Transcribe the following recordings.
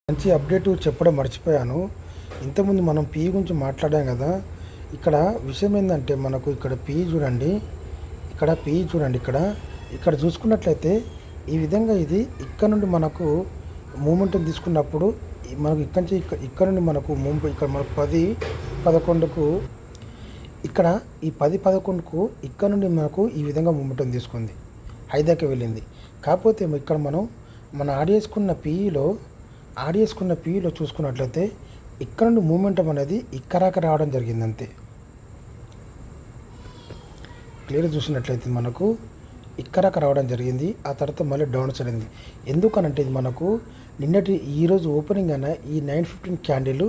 మంచి అప్డేట్ చెప్పడం మర్చిపోయాను. ఇంతకుముందు మనం పీ గురించి మాట్లాడాం కదా. ఇక్కడ విషయం ఏంటంటే మనకు ఇక్కడ పీ చూడండి, ఇక్కడ పీ చూడండి, ఇక్కడ చూసుకున్నట్లయితే ఈ విధంగా ఇది ఇక్కడ నుండి మనకు మూమెంట్ తీసుకున్నప్పుడు మనకు ఇక్కడ నుండి మనకు ఇక్కడ మనకు 10-11కు ఇక్కడ ఈ 10-11కు ఇక్కడ నుండి మనకు ఈ విధంగా మూమెంట్ తీసుకుంది, హైదాకి వెళ్ళింది. కాకపోతే ఇక్కడ మన ఆడేసుకున్న పీలో చూసుకున్నట్లయితే ఇక్కడ నుండి మూమెంటం అనేది ఇక్కరాక రావడం జరిగింది అంతే. క్లియర్ చూసినట్లయితే మనకు ఇక్కరాక రావడం జరిగింది. ఆ తర్వాత మళ్ళీ డౌన్ సైడ్ అయింది. ఎందుకనంటే ఇది మనకు ఈరోజు ఓపెనింగ్ అయిన ఈ 9:15 క్యాండిల్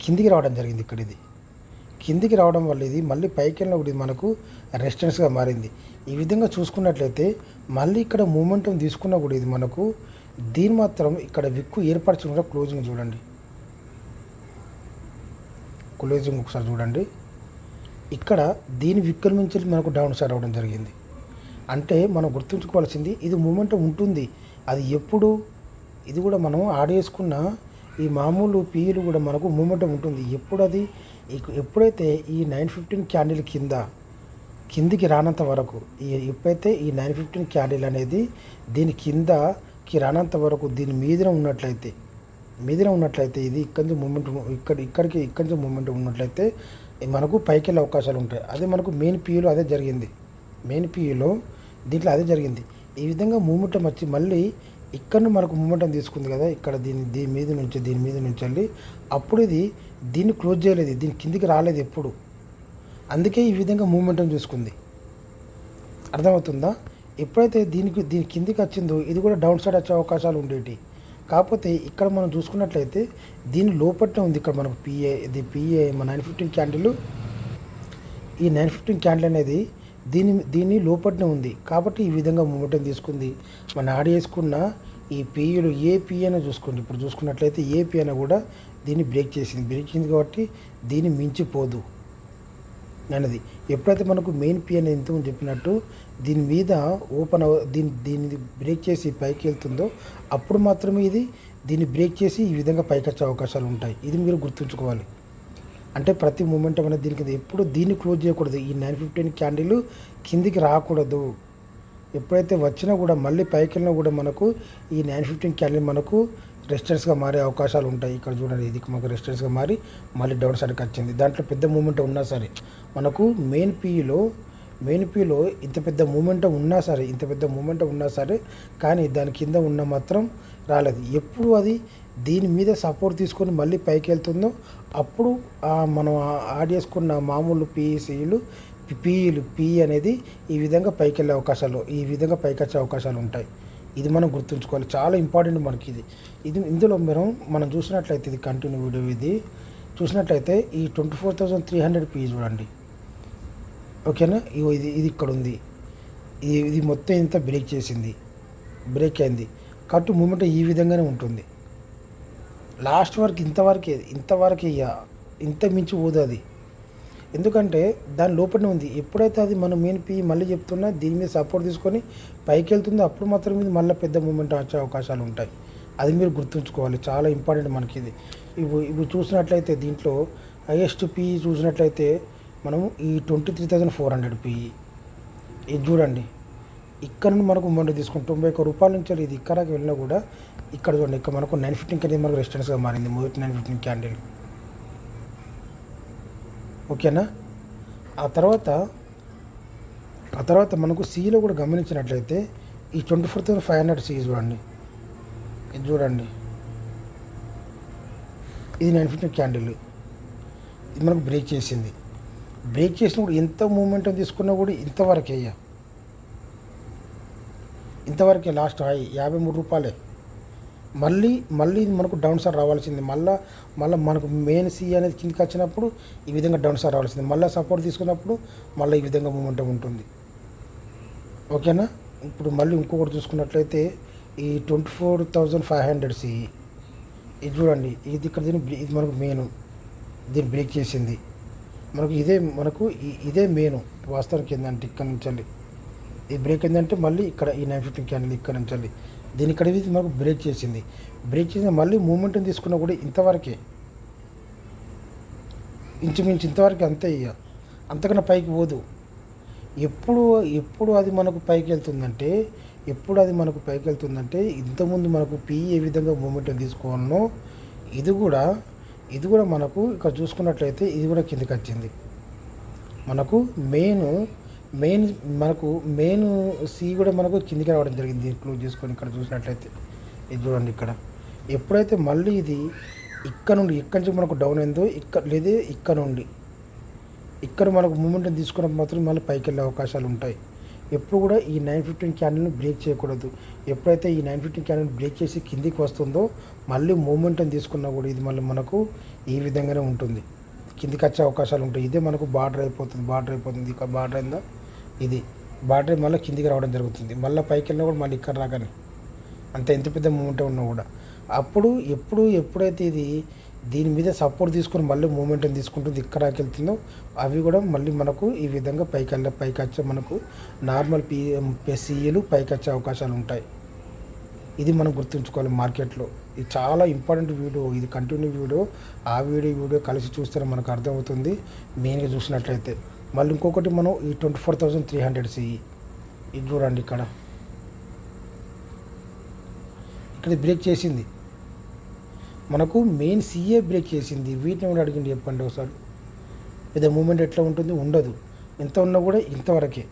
కిందికి రావడం జరిగింది. ఇక్కడ ఇది కిందికి రావడం వల్ల ఇది మళ్ళీ పైకి వెళ్ళిన కూడా ఇది మనకు రెసిస్టెన్స్గా మారింది. ఈ విధంగా చూసుకున్నట్లయితే మళ్ళీ ఇక్కడ మూమెంటం తీసుకున్నా కూడా ఇది మనకు దీని మాత్రం ఇక్కడ విక్కు ఏర్పరచడం కూడా క్లోజింగ్ చూడండి, క్లోజింగ్ ఒకసారి చూడండి. ఇక్కడ దీని విక్కుల నుంచి మనకు డౌన్ సైడ్ అవ్వడం జరిగింది. అంటే మనం గుర్తుంచుకోవాల్సింది ఇది మూమెంటం ఉంటుంది. అది ఎప్పుడు ఇది కూడా మనం ఆడేసుకున్న ఈ మామూలు పీలు కూడా మనకు మూమెంటం ఉంటుంది. ఎప్పుడైతే ఈ 9:15 క్యాండిల్ కిందికి రానంత వరకు ఎప్పుడైతే ఈ 9:15 క్యాండిల్ అనేది దీని కిందకి రానంత వరకు దీని మీదన ఉన్నట్లయితే ఇది ఇక్కడి నుంచి మూమెంట్ ఇక్కడి నుంచి మూమెంట్ ఉన్నట్లయితే మనకు పైకి వెళ్ళే అవకాశాలు ఉంటాయి. అదే మనకు మెయిన్ పీలో అదే జరిగింది. దీంట్లో అదే జరిగింది. ఈ విధంగా మూమెంటం వచ్చి మళ్ళీ ఇక్కడ మనకు మూమెంటం తీసుకుంది కదా. ఇక్కడ దీని మీద నుంచి వెళ్ళి అప్పుడు ఇది దీన్ని క్లోజ్ చేయలేదు, దీని కిందికి రాలేదు ఎప్పుడు. అందుకే ఈ విధంగా మూమెంటం చూసుకుంది. అర్థమవుతుందా? ఎప్పుడైతే దీని కిందికి వచ్చిందో ఇది కూడా డౌన్ సైడ్ వచ్చే అవకాశాలు ఉండేవి. కాకపోతే ఇక్కడ మనం చూసుకున్నట్లయితే దీని లోపట్నే ఉంది. ఇక్కడ మనకు పిఏ 9:15 క్యాండిల్, ఈ 9:15 క్యాండిల్ అనేది దీని లోపట్నే ఉంది. కాబట్టి ఈ విధంగా మూమెంటం తీసుకుంది. మన ఆడేసుకున్న ఈ పీఈలు ఏ పీ అయినా చూసుకోండి. ఇప్పుడు చూసుకున్నట్లయితే ఏ పీ అయినా కూడా దీన్ని బ్రేక్ చేసింది కాబట్టి దీన్ని మించిపోదు అన్నది. ఎప్పుడైతే మనకు మెయిన్ పీ అనేది ఇంతకుముందు చెప్పినట్టు దీని మీద దీన్ని బ్రేక్ చేసి పైకి వెళ్తుందో అప్పుడు మాత్రమే దీన్ని బ్రేక్ చేసి ఈ విధంగా పైకి వచ్చే అవకాశాలు ఉంటాయి. ఇది మీరు గుర్తుంచుకోవాలి. అంటే ప్రతి మూమెంట్ అనేది దీనికి ఎప్పుడు దీన్ని క్లోజ్ చేయకూడదు. ఈ 9:15 క్యాండిల్ కిందికి రాకూడదు. ఎప్పుడైతే వచ్చినా కూడా మళ్ళీ పైకి వెళ్ళినా కూడా మనకు ఈ 9:15 క్యాండిల్ మనకు రెసిస్టెన్స్గా మారే అవకాశాలు ఉంటాయి. ఇక్కడ చూడండి, ఇది మనకు రెసిస్టెన్స్గా మారి మళ్ళీ డౌన్ సైడ్కి వచ్చింది. దాంట్లో పెద్ద మూమెంట్ ఉన్నా సరే మనకు మెయిన్ పీలో ఇంత పెద్ద మూమెంటం ఉన్నా సరే కానీ దాని కింద ఉన్న మాత్రం రాలేదు. ఎప్పుడు అది దీని మీద సపోర్ట్ తీసుకొని మళ్ళీ పైకి వెళ్తుందో అప్పుడు మనం ఆడేసుకున్న మామూలు పీ అనేది ఈ విధంగా పైకి వెళ్ళే అవకాశాలు, ఈ విధంగా పైకి వచ్చే అవకాశాలు ఉంటాయి. ఇది మనం గుర్తుంచుకోవాలి. చాలా ఇంపార్టెంట్ మనకి ఇందులో మనం చూసినట్లయితే ఇది కంటిన్యూ వీడియో ఇది చూసినట్లయితే ఈ 24,300 పీ చూడండి. ఓకేనా? ఇది ఇక్కడ ఉంది. ఇది మొత్తం ఇంత బ్రేక్ అయింది కాబట్టి మూమెంట్ ఈ విధంగానే ఉంటుంది. లాస్ట్ వరకు ఇంతవరకే ఇంత మించి పోదు అది. ఎందుకంటే దాని లోపలనే ఉంది. ఎప్పుడైతే అది మనం మెయిన్ పీ మళ్ళీ చెప్తున్నా దీని మీద సపోర్ట్ తీసుకొని పైకి వెళ్తుందో అప్పుడు మాత్రం ఇది మళ్ళీ పెద్ద మూమెంట్ వచ్చే అవకాశాలు ఉంటాయి. అది మీరు గుర్తుంచుకోవాలి. చాలా ఇంపార్టెంట్ మనకి ఇది. ఇవి చూసినట్లయితే దీంట్లో హైయెస్ట్ పీ చూసినట్లయితే మనము ఈ 23,400 పీ ఇది చూడండి. ఇక్కడ నుండి మనకు మూమెంట్ తీసుకుని 91 రూపాయల నుంచి ఇది ఇక్కడికి వెళ్ళినా కూడా ఇక్కడ చూడండి, ఇక్కడ మనకు 9:15 క్యాండిల్ మనకు రెసిస్టెన్స్గా మారింది. మొదటి 9:15 క్యాండిల్. ఓకేనా? ఆ తర్వాత మనకు సీలో కూడా గమనించినట్లయితే ఈ 24,500 సీ చూడండి, ఇది చూడండి, ఇది 9:15 క్యాండిల్. ఇది మనకు బ్రేక్ చేసినప్పుడు ఎంత మూమెంట్ తీసుకున్నా కూడా ఇంతవరకే లాస్ట్ హై 53 రూపాయలే. మళ్ళీ ఇది మనకు డౌన్ సైడ్ రావాల్సింది. మళ్ళీ మనకు మెయిన్ సి అనేది కిందకి వచ్చినప్పుడు ఈ విధంగా డౌన్ సైడ్ రావాల్సింది. మళ్ళీ సపోర్ట్ తీసుకున్నప్పుడు మళ్ళీ ఈ విధంగా మూమెంటం ఉంటుంది. ఓకేనా? ఇప్పుడు మళ్ళీ ఇంకొకటి చూసుకున్నట్లయితే ఈ 24,500 సి ఇది చూడండి, ఇది మనకు మెయిన్ దీన్ని బ్రేక్ చేసింది. ఇదే మెయిన్ వాస్తవానికి ఏంటంటే ఇక్కడ నుంచి ఇది బ్రేక్ ఏంటంటే మళ్ళీ ఇక్కడ ఈ 9:15 క్యాండిల్ ఇక్కడ నుంచి దీని ఇక్కడ ఇది మనకు బ్రేక్ చేసింది. బ్రేక్ చేసిన మళ్ళీ మూమెంట్ని తీసుకున్నా కూడా ఇంతవరకే, ఇంచుమించు ఇంతవరకు అంతే. ఇక అంతకన్నా పైకి పోదు. ఎప్పుడు ఎప్పుడు అది మనకు పైకి వెళ్తుందంటే ఇంతకుముందు మనకు పి ఏ విధంగా మూమెంట్ తీసుకోవాలనో ఇది కూడా మనకు ఇక్కడ చూసుకున్నట్లయితే ఇది కూడా కిందకి వచ్చింది. మనకు మెయిన్ సి కూడా మనకు కిందికి రావడం జరిగింది. క్లోజ్ చేసుకొని ఇక్కడ చూసినట్లయితే ఇది చూడండి. ఇక్కడ ఎప్పుడైతే మళ్ళీ ఇది ఇక్కడి నుంచి మనకు డౌన్ అయిందో ఇక్కడ మనకు మూమెంట్ తీసుకున్నప్పుడు మాత్రం మళ్ళీ పైకి వెళ్ళే అవకాశాలు ఉంటాయి. ఎప్పుడు కూడా ఈ 915 క్యాండిల్ని బ్రేక్ చేయకూడదు. ఎప్పుడైతే ఈ 915 క్యాండిల్ బ్రేక్ చేసి కిందికి వస్తుందో మళ్ళీ మూమెంటం తీసుకున్నా కూడా ఇది మళ్ళీ మనకు ఈ విధంగానే ఉంటుంది, కిందికి వచ్చే అవకాశాలు ఉంటాయి. ఇదే మనకు బార్డర్ అయిపోతుంది. ఇక బార్డర్ అయిందా, ఇది బార్డర్ మళ్ళీ కిందికి రావడం జరుగుతుంది. మళ్ళీ పైకి వెళ్ళినా కూడా మళ్ళీ ఇక్కడ రాగానే అంత ఎంత పెద్ద మూమెంట్ ఉన్నా కూడా అప్పుడు ఎప్పుడైతే ఇది దీని మీద సపోర్ట్ తీసుకొని మళ్ళీ మూమెంటం తీసుకుంటుంది, ఇక్కడ వెళ్తుందో అవి కూడా మళ్ళీ మనకు ఈ విధంగా పైకి వచ్చే మనకు నార్మల్ సిఏలు పైకి వచ్చే అవకాశాలు ఉంటాయి. ఇది మనం గుర్తుంచుకోవాలి మార్కెట్లో. ఇది చాలా ఇంపార్టెంట్ వీడియో, ఇది కంటిన్యూ వీడియో. ఆ వీడియో కలిసి చూస్తేనే మనకు అర్థమవుతుంది మెయిన్గా చూసినట్లయితే. మళ్ళీ ఇంకొకటి మనం ఈ 24,300 సిఈ ఇది చూడండి. ఇక్కడ బ్రేక్ చేసింది, మనకు మెయిన్ సిఏ బ్రేక్ చేసింది. వీటిని కూడా అడిగింది, చెప్పండి ఒకసారి. పెద్ద మూమెంట్ ఎట్లా ఉంటుంది? ఉండదు. ఎంత ఉన్నా కూడా ఇంతవరకే.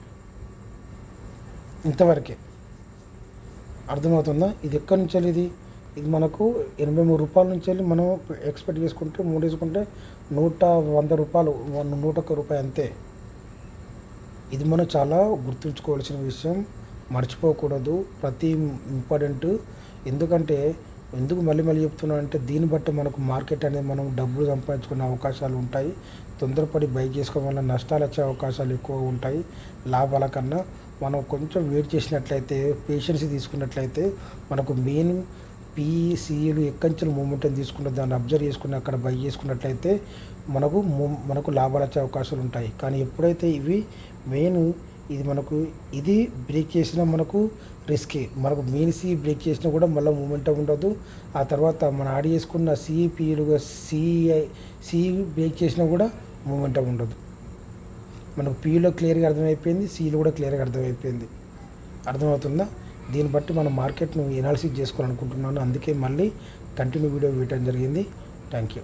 అర్థమవుతుందా? ఇది ఎక్కడి నుంచి వెళ్ళి ఇది మనకు 83 రూపాయల నుంచి వెళ్ళి మనం ఎక్స్పెక్ట్ చేసుకుంటే 3 వేసుకుంటే 100 రూపాయలు, 101 రూపాయి అంతే. ఇది మనం చాలా గుర్తుంచుకోవాల్సిన విషయం, మర్చిపోకూడదు. ప్రతి ఇంపార్టెంట్. ఎందుకు మళ్ళీ చెప్తున్నాను అంటే దీన్ని బట్టి మనకు మార్కెట్ అనేది మనం డబ్బులు సంపాదించుకునే అవకాశాలు ఉంటాయి. తొందరపడి బై చేసుకోవడం వల్ల నష్టాలు వచ్చే అవకాశాలు ఎక్కువ ఉంటాయి లాభాల కన్నా. మనం కొంచెం వెయిట్ చేసినట్లయితే, పేషెన్స్ తీసుకున్నట్లయితే మనకు మెయిన్ పీసీలు ఎక్కడి నుంచి మూమెంట్ తీసుకుంటే దాన్ని అబ్జర్వ్ చేసుకుని అక్కడ బై చేసుకున్నట్లయితే మనకు లాభాలు వచ్చే అవకాశాలు ఉంటాయి. కానీ ఎప్పుడైతే ఇది బ్రేక్ చేసినా మనకు రిస్కే. మనకు మెయిన్ సి బ్రేక్ చేసినా కూడా మళ్ళీ మూమెంటం ఉండదు. ఆ తర్వాత మనం యాడ్ చేసుకున్న సిఈపీలుగా సి బ్రేక్ చేసినా కూడా మూమెంటం ఉండదు. మనకు పీలో క్లియర్గా అర్థమైపోయింది, సిలో కూడా క్లియర్గా అర్థమైపోయింది. అర్థమవుతుందా? దీన్ని బట్టి మనం మార్కెట్ను ఎనాలిసిస్ చేసుకోవాలనుకుంటున్నాను. అందుకే మళ్ళీ కంటిన్యూ వీడియో వేయడం జరిగింది. Thank you.